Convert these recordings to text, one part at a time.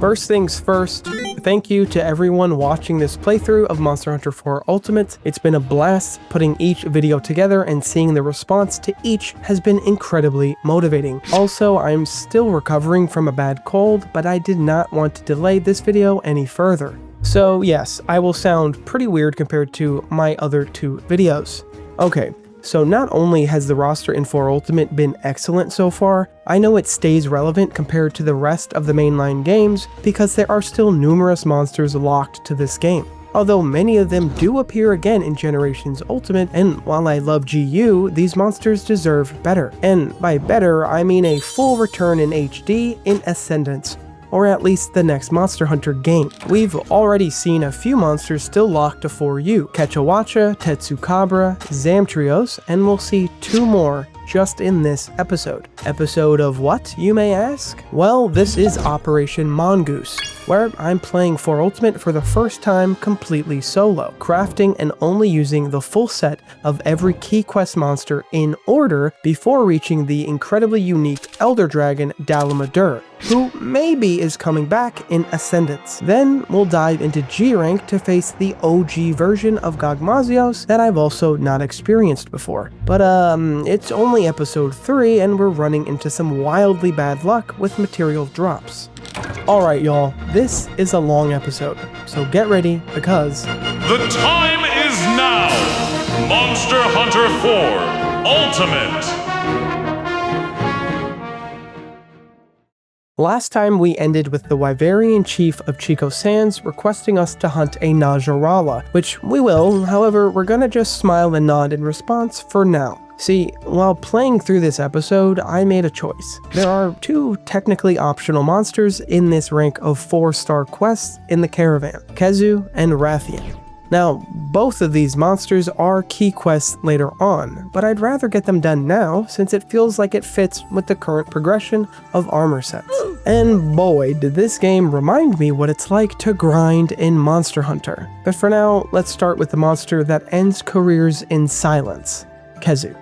First things first, thank you to everyone watching this playthrough of Monster Hunter 4 Ultimate. It's been a blast putting each video together, and seeing the response to each has been incredibly motivating. Also, I'm still recovering from a bad cold, but I did not want to delay this video any further. So yes, I will sound pretty weird compared to my other two videos. Okay. So not only has the roster in 4 Ultimate been excellent so far, I know it stays relevant compared to the rest of the mainline games because there are still numerous monsters locked to this game. Although many of them do appear again in Generations Ultimate, and while I love GU, these monsters deserve better. And by better, I mean a full return in HD in Ascendance, or at least the next Monster Hunter game. We've already seen a few monsters still locked to 4U, Quechahuacha, Tetsukabra, Zamtrios, and we'll see 2 more just in this episode. Episode of what, you may ask? Well, this is Operation Mongoose, where I'm playing 4 Ultimate for the first time completely solo, crafting and only using the full set of every key quest monster in order before reaching the incredibly unique Elder Dragon Dalamadur, who maybe is coming back in Ascendance. Then we'll dive into G rank to face the OG version of Gogmazios that I've also not experienced before. But it's only episode 3 and we're running into some wildly bad luck with material drops. Alright y'all, this is a long episode, so get ready because the time is now! Monster Hunter 4 Ultimate! Last time we ended with the Wyverian chief of Chico Sands requesting us to hunt a Najarala, which we will, however we're gonna just smile and nod in response for now. See, while playing through this episode, I made a choice. There are 2 technically optional monsters in this rank of 4-star quests in the caravan, Kezu and Rathian. Now, both of these monsters are key quests later on, but I'd rather get them done now since it feels like it fits with the current progression of armor sets. And boy, did this game remind me what it's like to grind in Monster Hunter. But for now, let's start with the monster that ends careers in silence, Kezu.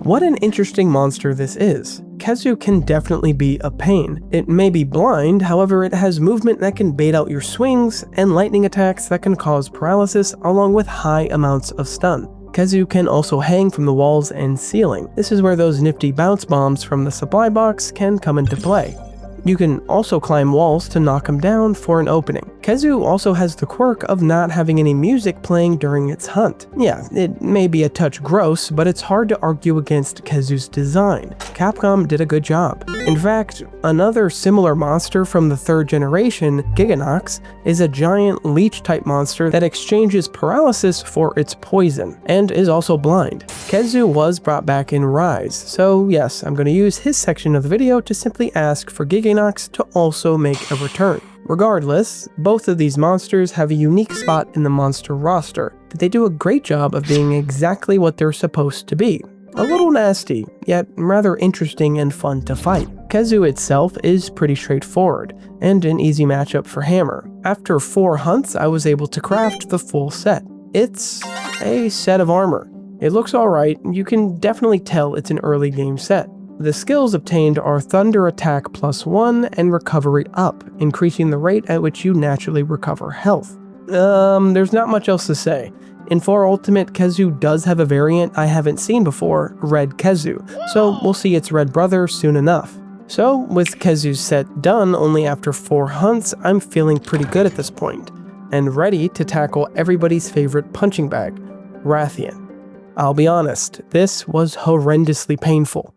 What an interesting monster this is. Kezu can definitely be a pain. It may be blind, however it has movement that can bait out your swings, and lightning attacks that can cause paralysis along with high amounts of stun. Kezu can also hang from the walls and ceiling. This is where those nifty bounce bombs from the supply box can come into play. You can also climb walls to knock him down for an opening. Kezu also has the quirk of not having any music playing during its hunt. Yeah, it may be a touch gross, but it's hard to argue against Kezu's design. Capcom did a good job. In fact, another similar monster from the 3rd generation, Giganox, is a giant leech-type monster that exchanges paralysis for its poison, and is also blind. Kezu was brought back in Rise, so yes, I'm going to use his section of the video to simply ask for Giganox to also make a return. Regardless, both of these monsters have a unique spot in the monster roster, but they do a great job of being exactly what they're supposed to be. A little nasty, yet rather interesting and fun to fight. Kezu itself is pretty straightforward, and an easy matchup for Hammer. After 4 hunts, I was able to craft the full set. It's a set of armor. It looks alright, you can definitely tell it's an early game set. The skills obtained are Thunder Attack +1 and Recovery Up, increasing the rate at which you naturally recover health. There's not much else to say. In 4 Ultimate, Kezu does have a variant I haven't seen before, Red Kezu, so we'll see its red brother soon enough. So, with Kezu's set done only after 4 hunts, I'm feeling pretty good at this point, and ready to tackle everybody's favorite punching bag, Rathian. I'll be honest, this was horrendously painful.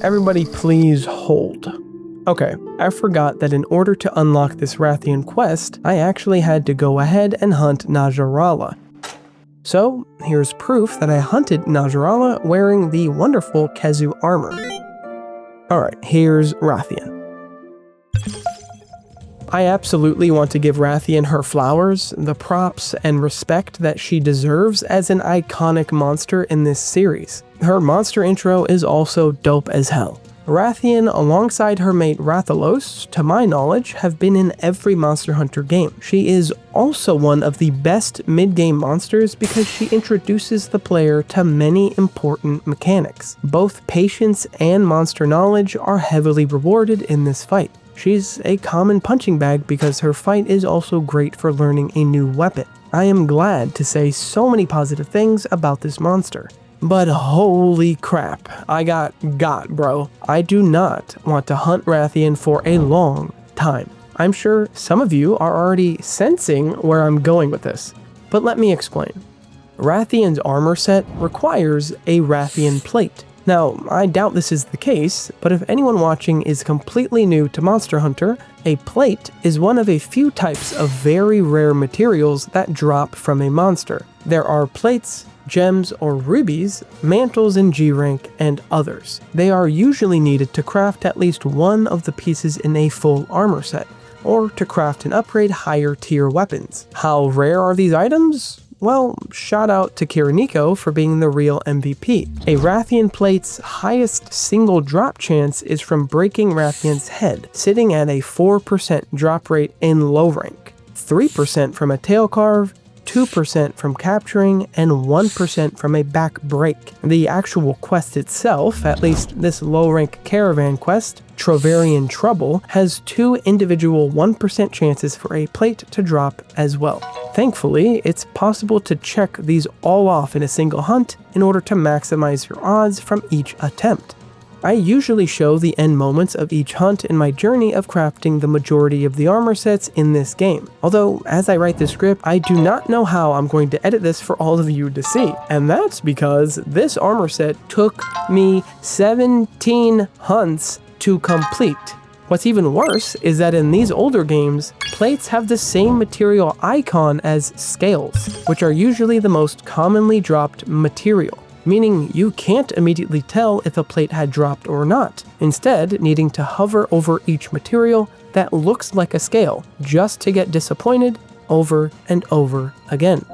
Everybody please hold. Okay, I forgot that in order to unlock this Rathian quest, I actually had to go ahead and hunt Najarala. So, here's proof that I hunted Najarala wearing the wonderful Kezu armor. Alright, here's Rathian. I absolutely want to give Rathian her flowers, the props, and respect that she deserves as an iconic monster in this series. Her monster intro is also dope as hell. Rathian, alongside her mate Rathalos, to my knowledge, have been in every Monster Hunter game. She is also one of the best mid-game monsters because she introduces the player to many important mechanics. Both patience and monster knowledge are heavily rewarded in this fight. She's a common punching bag because her fight is also great for learning a new weapon. I am glad to say so many positive things about this monster. But holy crap, I got bro. I do not want to hunt Rathian for a long time. I'm sure some of you are already sensing where I'm going with this, but let me explain. Rathian's armor set requires a Rathian plate. Now, I doubt this is the case, but if anyone watching is completely new to Monster Hunter, a plate is one of a few types of very rare materials that drop from a monster. There are plates, gems or rubies, mantles in G rank, and others. They are usually needed to craft at least one of the pieces in a full armor set, or to craft and upgrade higher tier weapons. How rare are these items? Well, shout out to Kiriniko for being the real MVP. A Rathian plate's highest single drop chance is from breaking Rathian's head, sitting at a 4% drop rate in low rank, 3% from a tail carve, 2% from capturing, and 1% from a back break. The actual quest itself, at least this low-rank caravan quest, Trovarian Trouble, has 2 individual 1% chances for a plate to drop as well. Thankfully, it's possible to check these all off in a single hunt in order to maximize your odds from each attempt. I usually show the end moments of each hunt in my journey of crafting the majority of the armor sets in this game. Although, as I write this script, I do not know how I'm going to edit this for all of you to see. And that's because this armor set took me 17 hunts to complete. What's even worse is that in these older games, plates have the same material icon as scales, which are usually the most commonly dropped material, meaning you can't immediately tell if a plate had dropped or not, instead needing to hover over each material that looks like a scale just to get disappointed over and over again.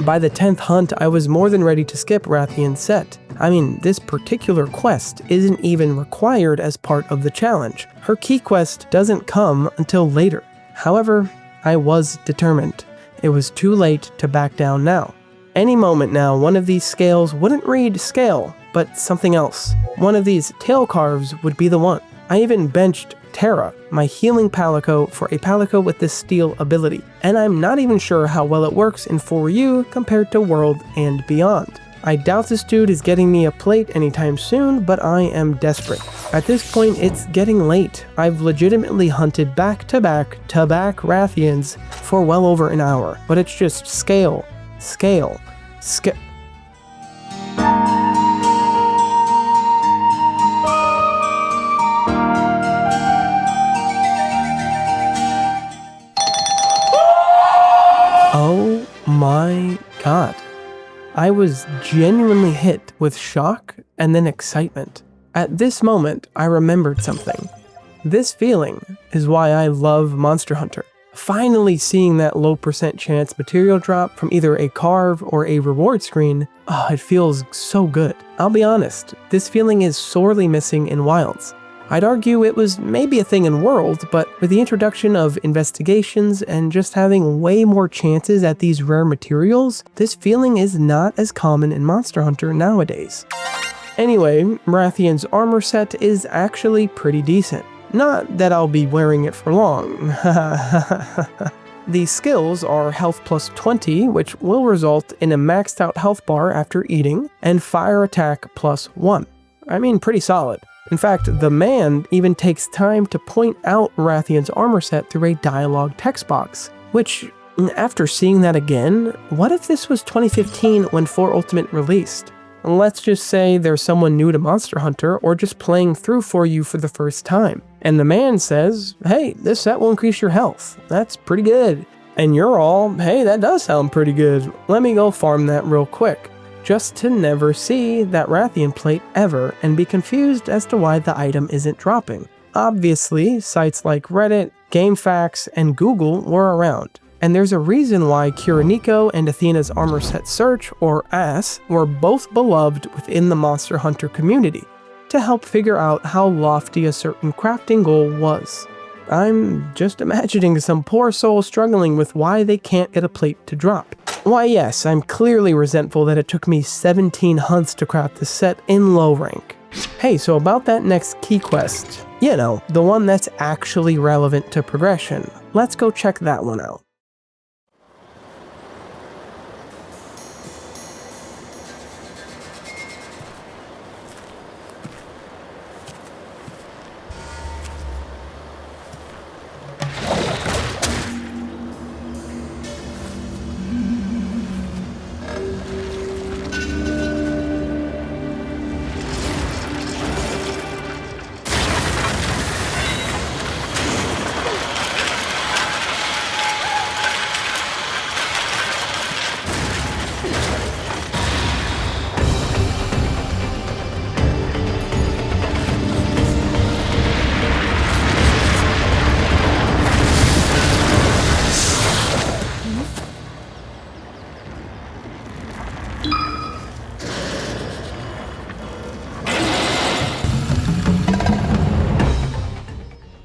By the 10th hunt, I was more than ready to skip Rathian's set. I mean, this particular quest isn't even required as part of the challenge. Her key quest doesn't come until later. However, I was determined. It was too late to back down now. Any moment now, one of these scales wouldn't read scale, but something else. One of these tail carves would be the one. I even benched Terra, my healing Palico, for a Palico with this steel ability, and I'm not even sure how well it works in 4U compared to World and Beyond. I doubt this dude is getting me a plate anytime soon, but I am desperate. At this point, it's getting late. I've legitimately hunted back-to-back Rathians for well over an hour, but it's just scale. Oh my god. I was genuinely hit with shock and then excitement. At this moment, I remembered something. This feeling is why I love Monster Hunter. Finally seeing that low % chance material drop from either a carve or a reward screen, it feels so good. I'll be honest, this feeling is sorely missing in Wilds. I'd argue it was maybe a thing in World, but with the introduction of investigations and just having way more chances at these rare materials, this feeling is not as common in Monster Hunter nowadays. Anyway, Rathian's armor set is actually pretty decent. Not that I'll be wearing it for long. The skills are health plus 20, which will result in a maxed out health bar after eating, and fire attack plus 1. I mean, pretty solid. In fact, the man even takes time to point out Rathian's armor set through a dialogue text box, which And after seeing that again, what if this was 2015 when 4 Ultimate released? Let's just say there's someone new to Monster Hunter or just playing through for you for the first time, and the man says, hey, this set will increase your health. That's pretty good. And you're all, hey, that does sound pretty good. Let me go farm that real quick. Just to never see that Rathian plate ever and be confused as to why the item isn't dropping. Obviously, sites like Reddit, GameFAQs, and Google were around. And there's a reason why Kiriniko and Athena's Armor Set Search, or ASS, were both beloved within the Monster Hunter community, to help figure out how lofty a certain crafting goal was. I'm just imagining some poor soul struggling with why they can't get a plate to drop. Why yes, I'm clearly resentful that it took me 17 hunts to craft this set in low rank. Hey, so about that next key quest, you know, the one that's actually relevant to progression, let's go check that one out.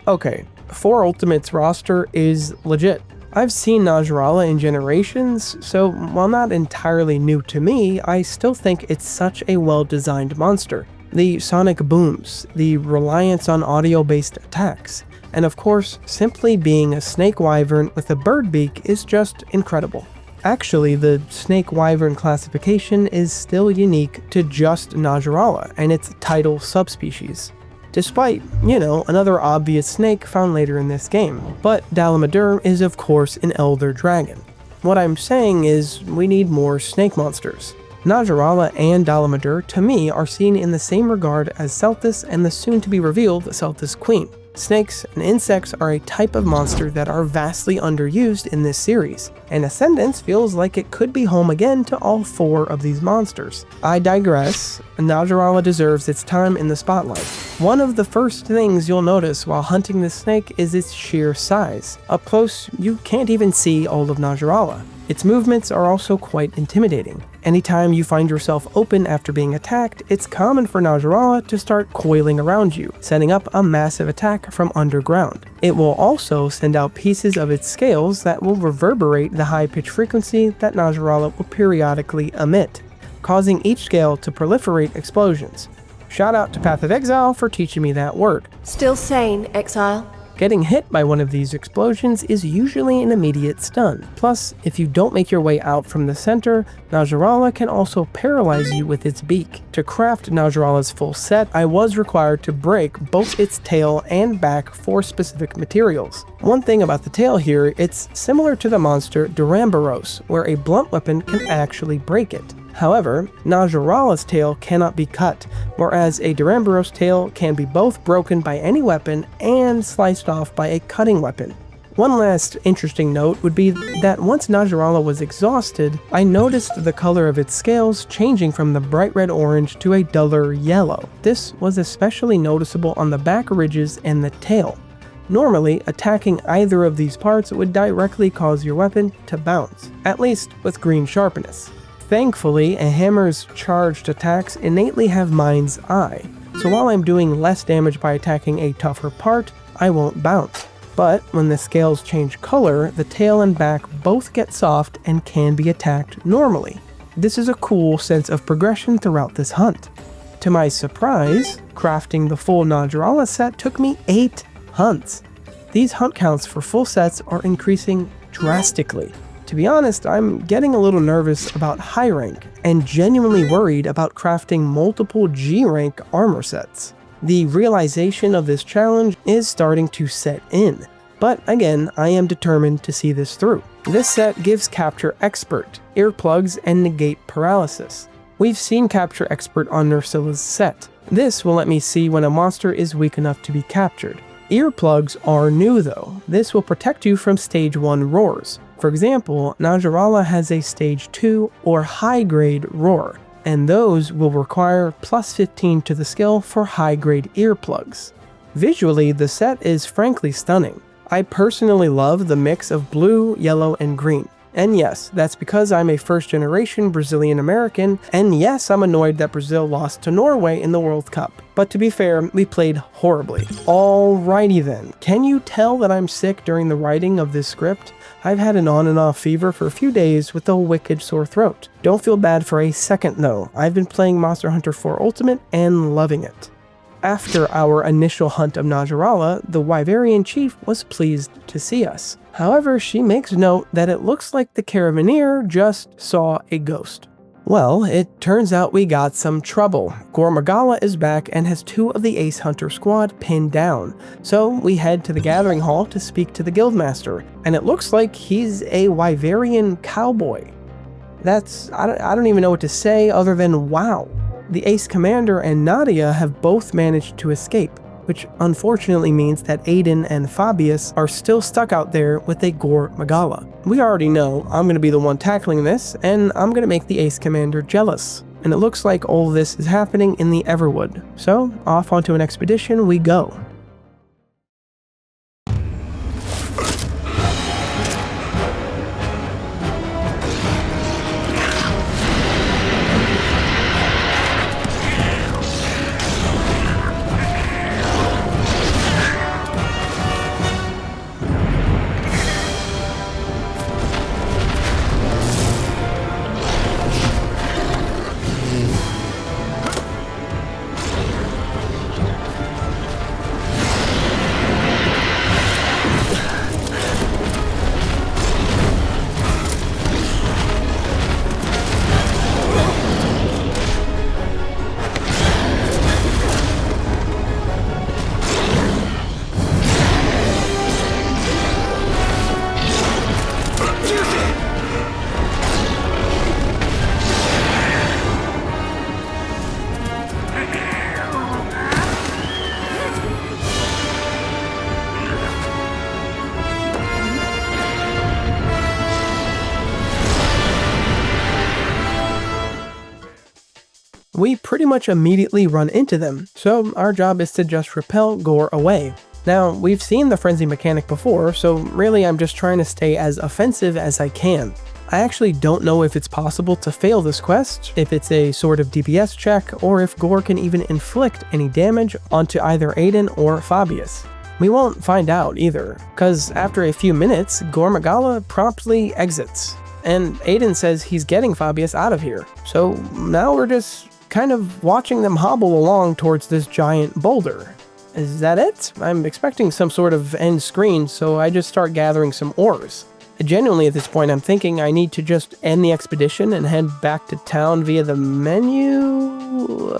Okay, 4 Ultimate's roster is legit. I've seen Najarala in Generations, so while not entirely new to me, I still think it's such a well-designed monster. The sonic booms, the reliance on audio-based attacks, and of course, simply being a snake wyvern with a bird beak is just incredible. Actually, the snake wyvern classification is still unique to just Najarala and its tidal subspecies. Despite, you know, another obvious snake found later in this game. But Dalamadur is of course an elder dragon. What I'm saying is, we need more snake monsters. Najarala and Dalamadur, to me, are seen in the same regard as Celthus and the soon-to-be-revealed Celthus Queen. Snakes and insects are a type of monster that are vastly underused in this series, and Ascendance feels like it could be home again to all 4 of these monsters. I digress, Najarala deserves its time in the spotlight. One of the first things you'll notice while hunting this snake is its sheer size. Up close, you can't even see all of Najarala. Its movements are also quite intimidating. Anytime you find yourself open after being attacked, it's common for Najarala to start coiling around you, setting up a massive attack from underground. It will also send out pieces of its scales that will reverberate the high-pitched frequency that Najarala will periodically emit, causing each scale to proliferate explosions. Shout out to Path of Exile for teaching me that word. Still sane, Exile? Getting hit by one of these explosions is usually an immediate stun. Plus, if you don't make your way out from the center, Najarala can also paralyze you with its beak. To craft Najarala's full set, I was required to break both its tail and back for specific materials. One thing about the tail here, it's similar to the monster Duramboros, where a blunt weapon can actually break it. However, Najarala's tail cannot be cut, whereas a Duramboros tail can be both broken by any weapon and sliced off by a cutting weapon. One last interesting note would be that once Najarala was exhausted, I noticed the color of its scales changing from the bright red orange to a duller yellow. This was especially noticeable on the back ridges and the tail. Normally, attacking either of these parts would directly cause your weapon to bounce, at least with green sharpness. Thankfully, a hammer's charged attacks innately have Mind's Eye, so while I'm doing less damage by attacking a tougher part, I won't bounce. But when the scales change color, the tail and back both get soft and can be attacked normally. This is a cool sense of progression throughout this hunt. To my surprise, crafting the full Najarala set took me 8 hunts. These hunt counts for full sets are increasing drastically. To be honest, I'm getting a little nervous about high rank, and genuinely worried about crafting multiple G rank armor sets. The realization of this challenge is starting to set in, but again, I am determined to see this through. This set gives Capture Expert, earplugs, and negate paralysis. We've seen Capture Expert on Nersilla's set. This will let me see when a monster is weak enough to be captured. Earplugs are new though. This will protect you from stage 1 roars. For example, Najarala has a stage 2 or high grade roar, and those will require plus 15 to the skill for high grade earplugs. Visually, the set is frankly stunning. I personally love the mix of blue, yellow, and green. And yes, that's because I'm a first-generation Brazilian American, and yes, I'm annoyed that Brazil lost to Norway in the World Cup. But to be fair, we played horribly. Alrighty then, can you tell that I'm sick during the writing of this script? I've had an on and off fever for a few days with a wicked sore throat. Don't feel bad for a second though, I've been playing Monster Hunter 4 Ultimate and loving it. After our initial hunt of Najarala, the Wyverian chief was pleased to see us. However, she makes note that it looks like the Caravaneer just saw a ghost. Well, it turns out we got some trouble. Gormagala is back and has 2 of the Ace Hunter squad pinned down, so we head to the Gathering Hall to speak to the Guildmaster, and it looks like he's a Wyverian cowboy. I don't even know what to say other than wow. The Ace Commander and Nadia have both managed to escape, which unfortunately means that Aiden and Fabius are still stuck out there with a Gormagala. We already know I'm going to be the one tackling this, and I'm going to make the Ace Commander jealous. And it looks like all this is happening in the Everwood, so off onto an expedition we go. We pretty much immediately run into them, so our job is to just repel Gore away. Now, we've seen the frenzy mechanic before, so really I'm just trying to stay as offensive as I can. I actually don't know if it's possible to fail this quest, if it's a sort of DPS check, or if Gore can even inflict any damage onto either Aiden or Fabius. We won't find out either, cause after a few minutes, Gormagala promptly exits, and Aiden says he's getting Fabius out of here. So now we're just kind of watching them hobble along towards this giant boulder. Is that it? I'm expecting some sort of end screen, so I just start gathering some ores. Genuinely at this point I'm thinking I need to just end the expedition and head back to town via the menu?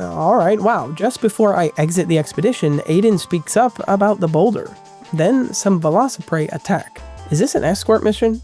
Alright, wow. Just before I exit the expedition, Aiden speaks up about the boulder. Then some Velociprey attack. Is this an escort mission?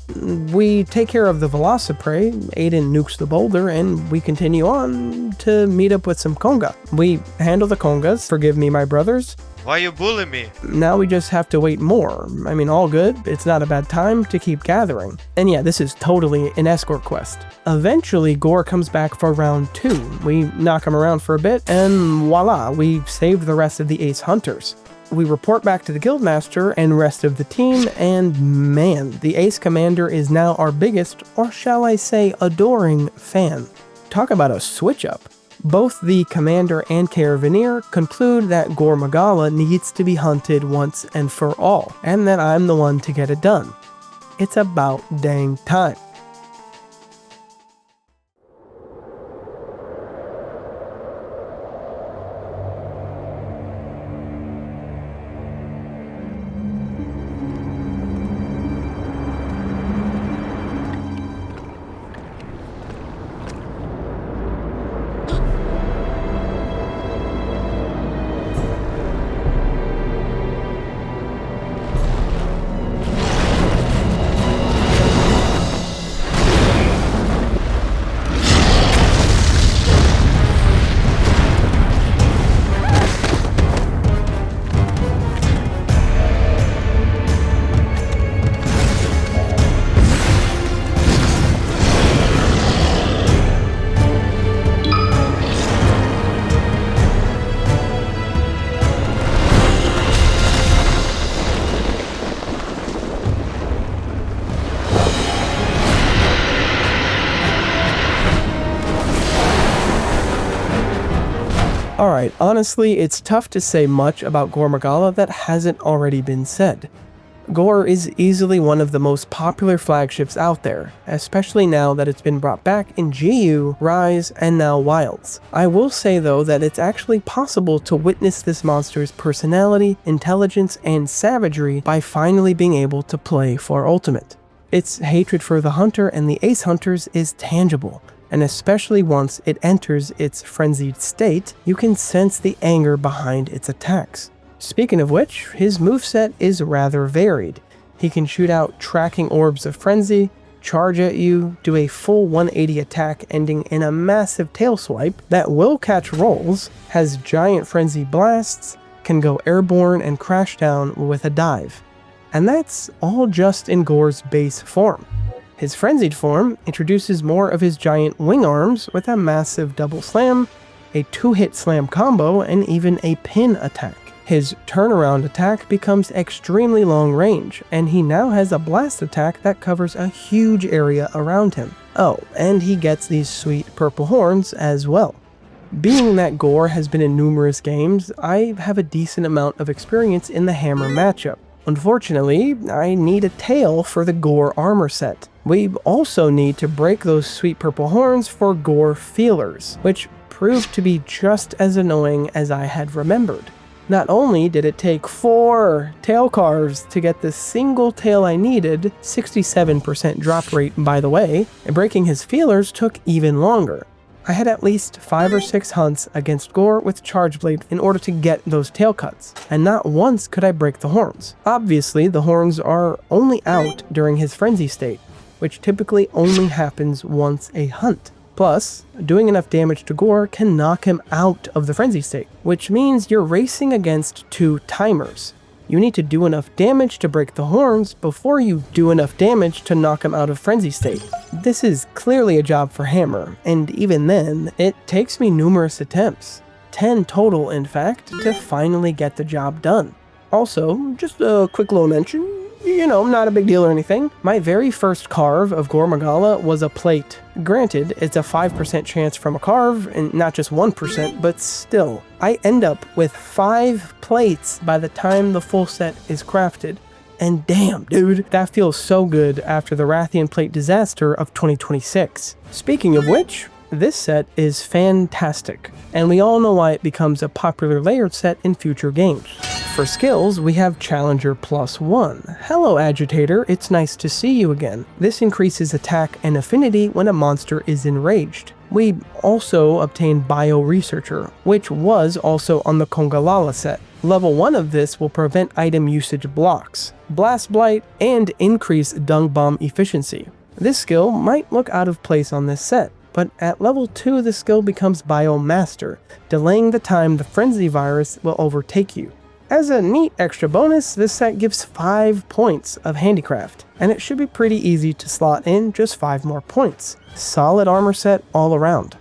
We take care of the Velociprey, Aiden nukes the boulder, and we continue on to meet up with some Konga. We handle the Kongas, forgive me my brothers. Why you bully me? Now we just have to wait more. I mean, all good, it's not a bad time to keep gathering. And yeah, this is totally an escort quest. Eventually, Gore comes back for round 2. We knock him around for a bit, and voila, we saved the rest of the Ace Hunters. We report back to the Guildmaster and rest of the team, and man, the Ace Commander is now our biggest, or shall I say adoring, fan. Talk about a switch up. Both the Commander and Caravaneer conclude that Gormagala needs to be hunted once and for all, and that I'm the one to get it done. It's about dang time. Alright, honestly, it's tough to say much about Gore Magala that hasn't already been said. Gore is easily one of the most popular flagships out there, especially now that it's been brought back in GU, Rise, and now Wilds. I will say though that it's actually possible to witness this monster's personality, intelligence, and savagery by finally being able to play for Ultimate. Its hatred for the Hunter and the Ace Hunters is tangible, and especially once it enters its frenzied state, you can sense the anger behind its attacks. Speaking of which, his moveset is rather varied. He can shoot out tracking orbs of frenzy, charge at you, do a full 180 attack ending in a massive tail swipe that will catch rolls, has giant frenzy blasts, can go airborne and crash down with a dive. And that's all just in Gore's base form. His frenzied form introduces more of his giant wing arms with a massive double slam, a 2-hit slam combo, and even a pin attack. His turnaround attack becomes extremely long range, and he now has a blast attack that covers a huge area around him. Oh, and he gets these sweet purple horns as well. Being that Gore has been in numerous games, I have a decent amount of experience in the hammer matchup. Unfortunately, I need a tail for the Gore armor set. We also need to break those sweet purple horns for Gore feelers, which proved to be just as annoying as I had remembered. Not only did it take 4 tail carves to get the single tail I needed, 67% drop rate by the way, and breaking his feelers took even longer. I had at least 5 or 6 hunts against Gore with Charge Blade in order to get those tail cuts, and not once could I break the horns. Obviously, the horns are only out during his frenzy state, which typically only happens once a hunt. Plus, doing enough damage to Gore can knock him out of the frenzy state, which means you're racing against 2 timers. You need to do enough damage to break the horns before you do enough damage to knock him out of frenzy state. This is clearly a job for Hammer, and even then, it takes me numerous attempts, 10 total in fact, to finally get the job done. Also, just a quick little mention, not a big deal or anything. My very first carve of Gore Magala was a plate. Granted, it's a 5% chance from a carve, and not just 1%, but still. I end up with 5 plates by the time the full set is crafted. And damn, dude, that feels so good after the Rathian plate disaster of 2026. Speaking of which, this set is fantastic, and we all know why it becomes a popular layered set in future games. For skills, we have Challenger +1. Hello Agitator, it's nice to see you again. This increases attack and affinity when a monster is enraged. We also obtain Bio Researcher, which was also on the Kongalala set. Level 1 of this will prevent item usage blocks, Blast Blight, and increase Dung Bomb efficiency. This skill might look out of place on this set, but at level 2 the skill becomes Bio Master, delaying the time the Frenzy Virus will overtake you. As a neat extra bonus, this set gives 5 points of handicraft, and it should be pretty easy to slot in just 5 more points. Solid armor set all around.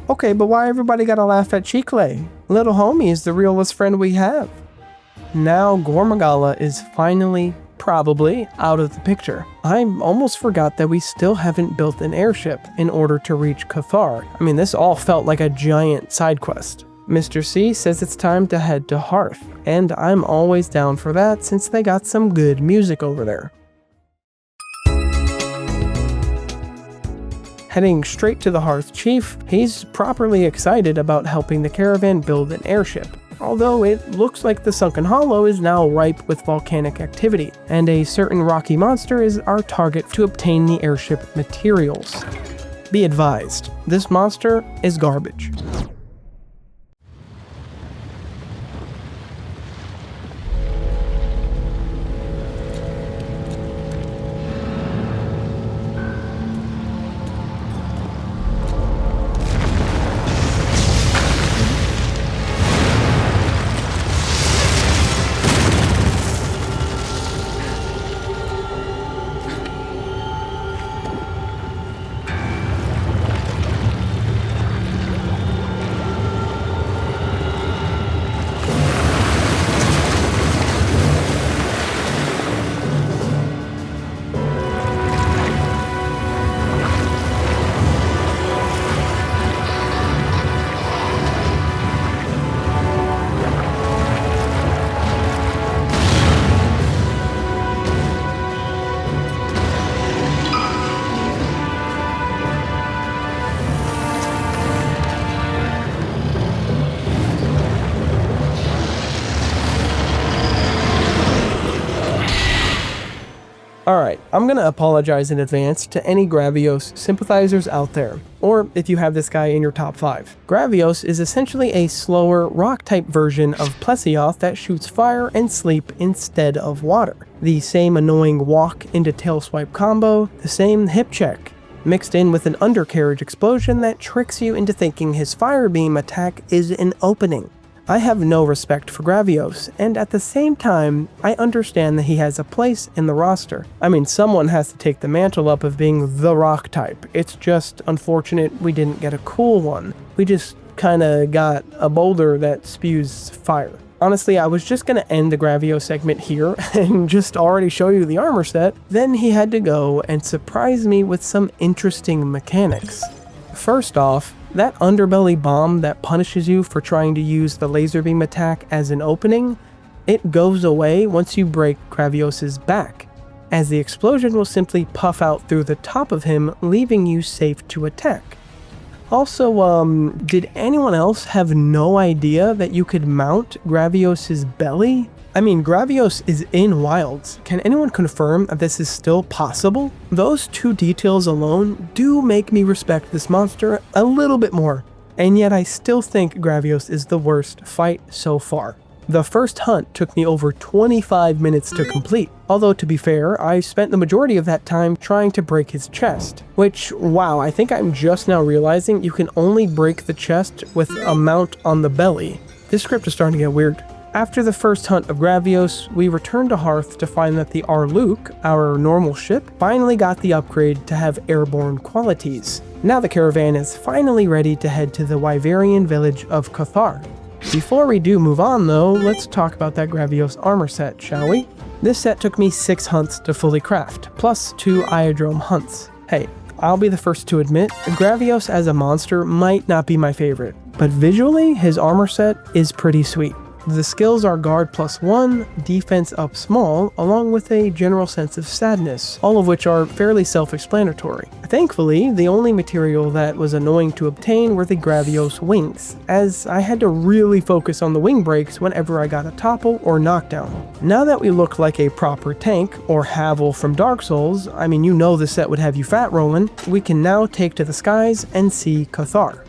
Okay, but why everybody gotta laugh at Chicle? Little homie is the realest friend we have. Now Gore Magala is finally, probably, out of the picture. I almost forgot that we still haven't built an airship in order to reach Cathar. I mean, this all felt like a giant side quest. Mr. C says it's time to head to Hearth, and I'm always down for that since they got some good music over there. Heading straight to the Hearth Chief, he's properly excited about helping the caravan build an airship. Although it looks like the Sunken Hollow is now ripe with volcanic activity, and a certain rocky monster is our target to obtain the airship materials. Be advised, this monster is garbage. Alright, I'm gonna apologize in advance to any Gravios sympathizers out there, or if you have this guy in your top 5. Gravios is essentially a slower, rock-type version of Plesioth that shoots fire and sleep instead of water. The same annoying walk into tail swipe combo, the same hip check, mixed in with an undercarriage explosion that tricks you into thinking his fire beam attack is an opening. I have no respect for Gravios, and at the same time, I understand that he has a place in the roster. I mean, someone has to take the mantle up of being the rock type. It's just unfortunate we didn't get a cool one. We just kinda got a boulder that spews fire. Honestly, I was just gonna end the Gravios segment here and just already show you the armor set. Then he had to go and surprise me with some interesting mechanics. First off, that underbelly bomb that punishes you for trying to use the laser beam attack as an opening, it goes away once you break Gravios' back, as the explosion will simply puff out through the top of him, leaving you safe to attack. Also, did anyone else have no idea that you could mount Gravios' belly? I mean, Gravios is in Wilds. Can anyone confirm that this is still possible? Those two details alone do make me respect this monster a little bit more, and yet I still think Gravios is the worst fight so far. The first hunt took me over 25 minutes to complete, although to be fair, I spent the majority of that time trying to break his chest, which, wow, I think I'm just now realizing you can only break the chest with a mount on the belly. This script is starting to get weird. After the first hunt of Gravios, we returned to Hearth to find that the Arluke, our normal ship, finally got the upgrade to have airborne qualities. Now the caravan is finally ready to head to the Wyverian village of Cathar. Before we do move on though, let's talk about that Gravios armor set, shall we? This set took me 6 hunts to fully craft, plus 2 Iodrome hunts. Hey, I'll be the first to admit, Gravios as a monster might not be my favorite, but visually, his armor set is pretty sweet. The skills are guard +1, defense up small, along with a general sense of sadness, all of which are fairly self-explanatory. Thankfully, the only material that was annoying to obtain were the Gravios wings, as I had to really focus on the wing breaks whenever I got a topple or knockdown. Now that we look like a proper tank, or Havel from Dark Souls, I mean you know the set would have you fat rolling, we can now take to the skies and see Cathar.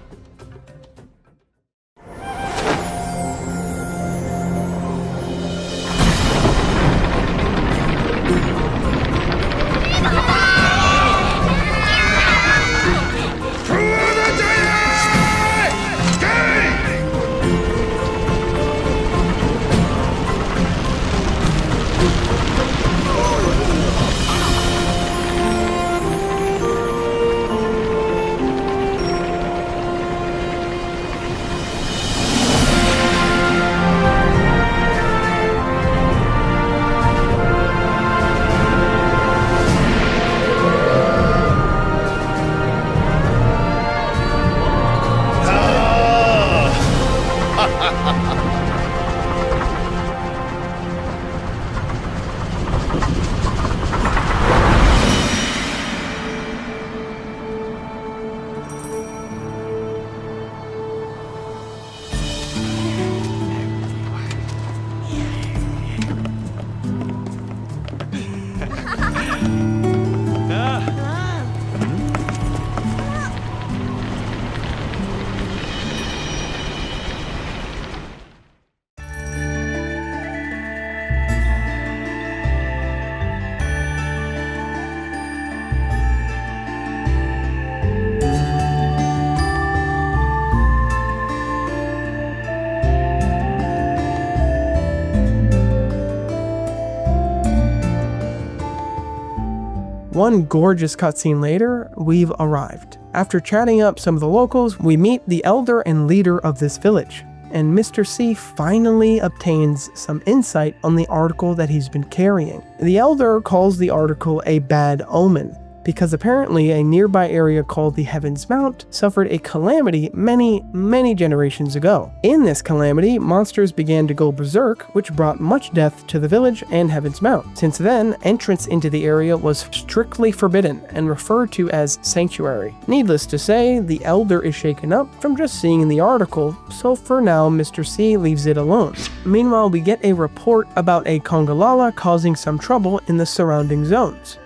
one gorgeous cutscene later, we've arrived. After chatting up some of the locals, we meet the elder and leader of this village, and Mr. C finally obtains some insight on the article that he's been carrying. The elder calls the article a bad omen, because apparently a nearby area called the Heaven's Mount suffered a calamity many generations ago. In this calamity, monsters began to go berserk, which brought much death to the village and Heaven's Mount. Since then, entrance into the area was strictly forbidden and referred to as sanctuary. Needless to say, the elder is shaken up from just seeing the article, so for now Mr. C leaves it alone. Meanwhile, we get a report about a Congalala causing some trouble in the surrounding zones.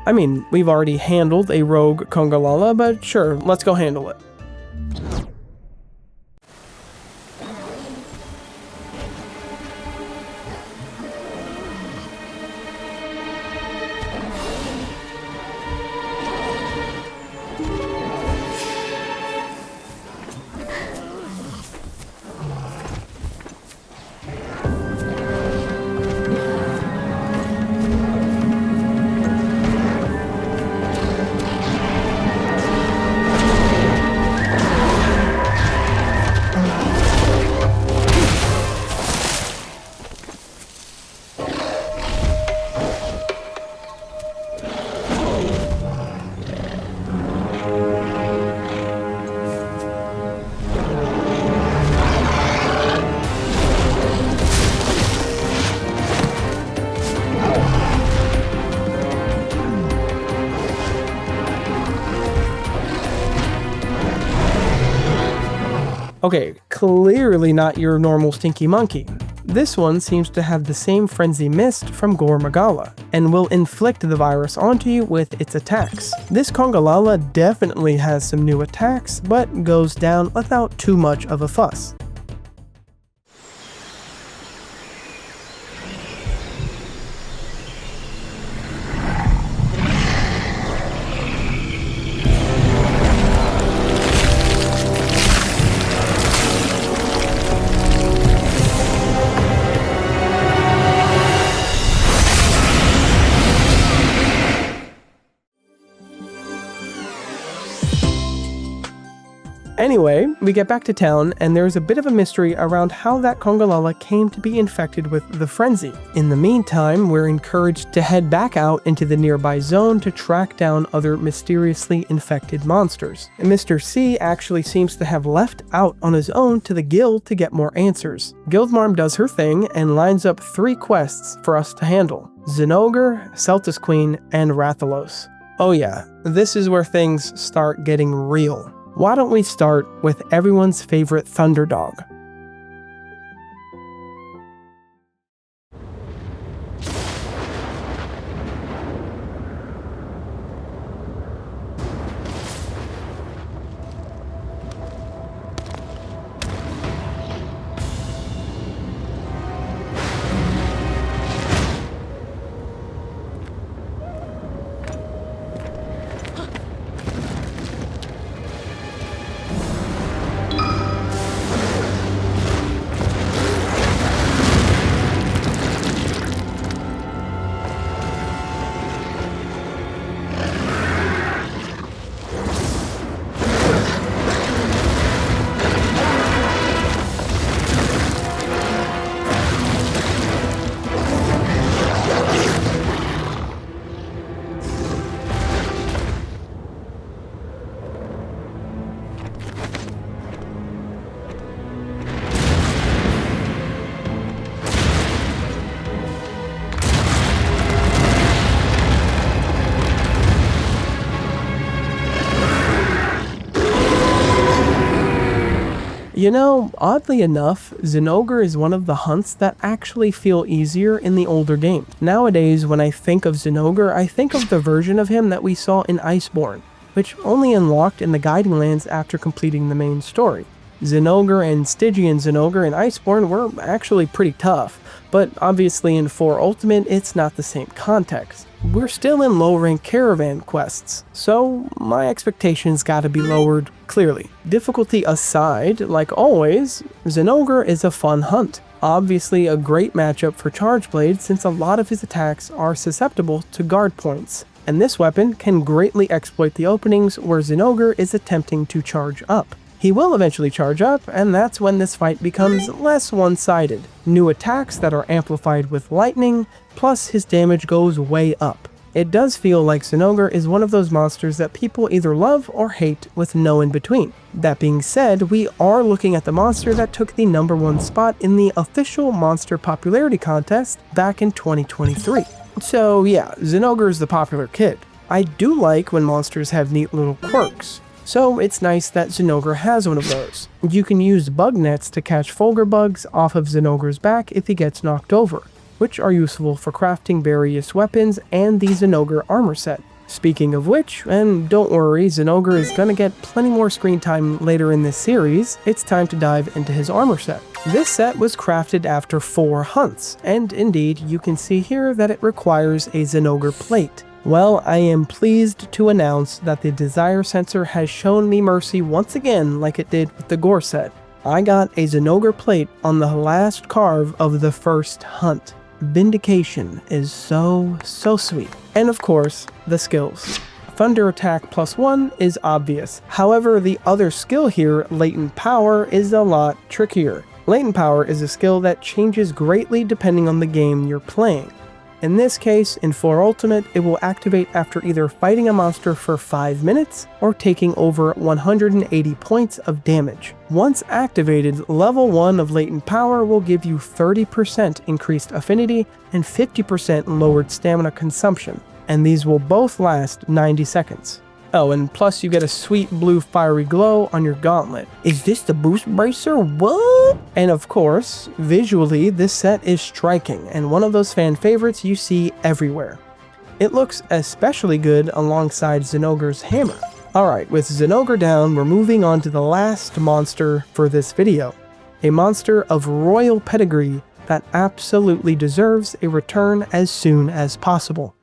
I mean, we've already handled a rogue Congalala, but sure, let's go handle it. Okay, clearly not your normal stinky monkey. This one seems to have the same frenzy mist from Gormagala, and will inflict the virus onto you with its attacks. This Congalala definitely has some new attacks, but goes down without too much of a fuss. Anyway, we get back to town, and there's a bit of a mystery around how that Congalala came to be infected with the frenzy. In the meantime, we're encouraged to head back out into the nearby zone to track down other mysteriously infected monsters. And Mr. C actually seems to have left out on his own to the guild to get more answers. Guildmarm does her thing and lines up 3 quests for us to handle: Zinogre, Celtis Queen, and Rathalos. Oh yeah, this is where things start getting real. Why don't we start with everyone's favorite Thunderdog? You know, oddly enough, Zinogre is one of the hunts that actually feel easier in the older game. Nowadays, when I think of Zinogre, I think of the version of him that we saw in Iceborne, which only unlocked in the Guiding Lands after completing the main story. Zinogre and Stygian Zinogre in Iceborne were actually pretty tough, but obviously in 4 Ultimate it's not the same context. We're still in low-rank caravan quests, so my expectations gotta be lowered clearly. Difficulty aside, like always, Zinogre is a fun hunt. Obviously a great matchup for Chargeblade since a lot of his attacks are susceptible to guard points. and this weapon can greatly exploit the openings where Zinogre is attempting to charge up. He will eventually charge up, and that's when this fight becomes less one-sided. New attacks that are amplified with lightning, plus his damage goes way up. It does feel like Zinogre is one of those monsters that people either love or hate with no in-between. That being said, we are looking at the monster that took the #1 spot in the official monster popularity contest back in 2023. So yeah, Zinogre is the popular kid. I do like when monsters have neat little quirks, so it's nice that Zinogre has one of those. You can use bug nets to catch Fulgur bugs off of Zinogre's back if he gets knocked over, which are useful for crafting various weapons and the Zinogre armor set. Speaking of which, and don't worry, Zinogre is gonna get plenty more screen time later in this series, it's time to dive into his armor set. This set was crafted after 4 hunts, and indeed you can see here that it requires a Zinogre plate. Well, I am pleased to announce that the Desire Sensor has shown me mercy once again like it did with the Gore set. I got a Zinogre plate on the last carve of the first hunt. Vindication is so sweet. And of course, the skills. Thunder Attack +1 is obvious. However, the other skill here, Latent Power, is a lot trickier. Latent Power is a skill that changes greatly depending on the game you're playing. In this case, in 4 Ultimate, it will activate after either fighting a monster for 5 minutes or taking over 180 points of damage. Once activated, level 1 of Latent Power will give you 30% increased affinity and 50% lowered stamina consumption, and these will both last 90 seconds. Oh, and plus you get a sweet blue fiery glow on your gauntlet. Is this the boost bracer? What? And of course, visually, this set is striking and one of those fan favorites you see everywhere. It looks especially good alongside Zinogre's hammer. Alright, with Zinogre down, we're moving on to the last monster for this video. A monster of royal pedigree that absolutely deserves a return as soon as possible.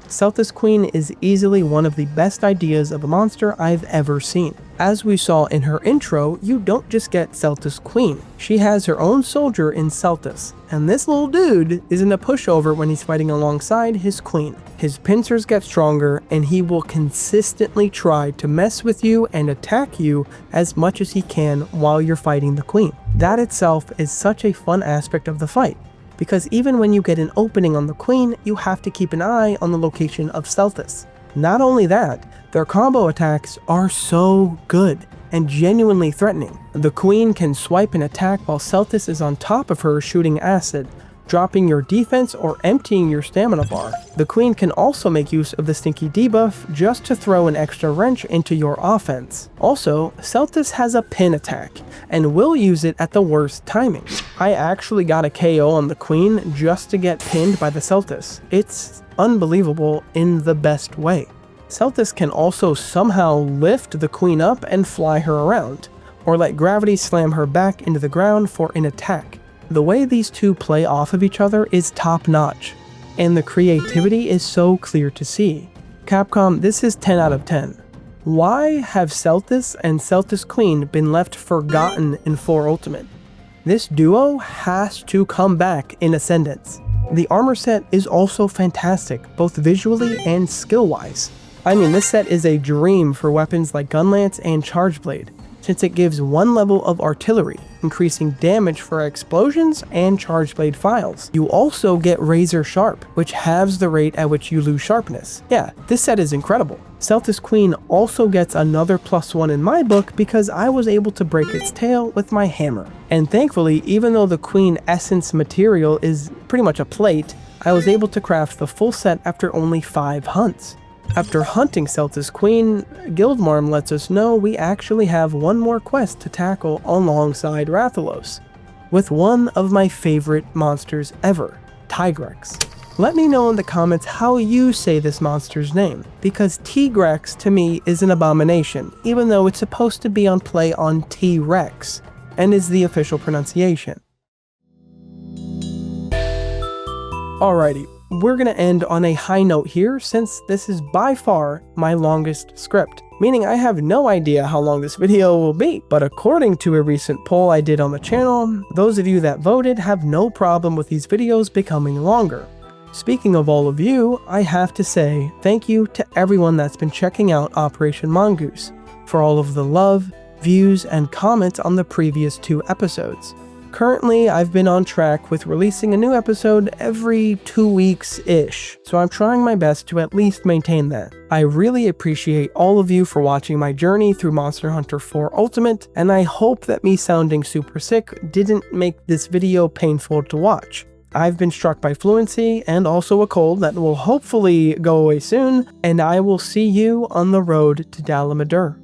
Selthis Queen is easily one of the best ideas of a monster I've ever seen. As we saw in her intro, you don't just get Selthis Queen. She has her own soldier in Selthis, and this little dude isn't a pushover when he's fighting alongside his queen. His pincers get stronger, and he will consistently try to mess with you and attack you as much as he can while you're fighting the queen. That itself is such a fun aspect of the fight, because even when you get an opening on the queen, you have to keep an eye on the location of Selthis. Not only that, their combo attacks are so good and genuinely threatening. The queen can swipe an attack while Selthis is on top of her shooting acid, dropping your defense or emptying your stamina bar. The queen can also make use of the stinky debuff just to throw an extra wrench into your offense. Also, Selthis has a pin attack, and will use it at the worst timing. I actually got a KO on the queen just to get pinned by the Selthis. It's unbelievable in the best way. Selthis can also somehow lift the queen up and fly her around, or let gravity slam her back into the ground for an attack. The way these two play off of each other is top-notch, and the creativity is so clear to see. Capcom, this is 10 out of 10. Why have Selthis and Selthis Queen been left forgotten in 4 Ultimate? This duo has to come back in Ascendance. The armor set is also fantastic, both visually and skill-wise. I mean, this set is a dream for weapons like Gunlance and Charge Blade, since it gives one level of artillery, increasing damage for explosions and charge blade files. You also get razor sharp, which halves the rate at which you lose sharpness. Yeah, this set is incredible. Celtis Queen also gets another +1 in my book because I was able to break its tail with my hammer. And thankfully, even though the Queen essence material is pretty much a plate, I was able to craft the full set after only 5 hunts. After hunting Celtis Queen, Guildmarm lets us know we actually have one more quest to tackle alongside Rathalos, with one of my favorite monsters ever, Tigrex. Let me know in the comments how you say this monster's name, because Tigrex to me is an abomination, even though it's supposed to be on play on T-Rex, and is the official pronunciation. Alrighty. We're gonna end on a high note here, since this is by far my longest script, meaning I have no idea how long this video will be, but according to a recent poll I did on the channel, those of you that voted have no problem with these videos becoming longer. Speaking of all of you, I have to say thank you to everyone that's been checking out Operation Mongoose, for all of the love, views, and comments on the previous 2 episodes. Currently, I've been on track with releasing a new episode every 2 weeks-ish, so I'm trying my best to at least maintain that. I really appreciate all of you for watching my journey through Monster Hunter 4 Ultimate, and I hope that me sounding super sick didn't make this video painful to watch. I've been struck by fluency and also a cold that will hopefully go away soon, and I will see you on the road to Dalamadur.